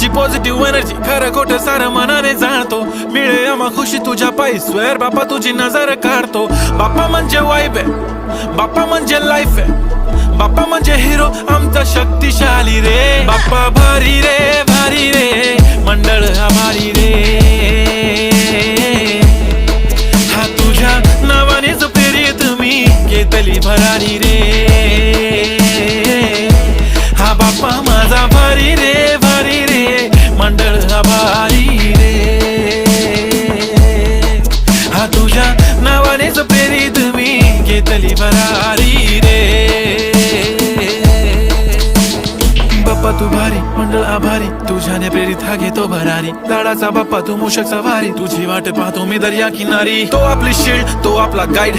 तुझी positive energy खरं खोटं सारं मनाने जाणतो. मिळे आम्हा खुशी तुझ्या पायी स्वेअर बाप्पा तुझी नजर काढतो. बाप्पा म्हणजे वाईब आहे, बाप्पा म्हणजे लाईफ आहे, बाप्पा म्हणजे हिरो आमचा शक्तिशाली रे. बाप्पा भारी रे भारी रे मंडळ आभारी रे. हा तुझ्या नावानेच प्रेरित मी केतली भरारी रे. हा बाप्पा माझा भारी रे भारी रे मंडळ आभारी रे. हा तुझ्या नावानेच प्रेरित मी केतली भरारी रे. बाप्पा तू भारी मंडळ आभारी तुझ्याने प्रेरित हा घेतो भरारी. लाडाचा बाप्पा तू मूषक सवारी तुझी वाट पाहतो मी दर्या किनारी. तो आपली शील्ड तो आपला गाईड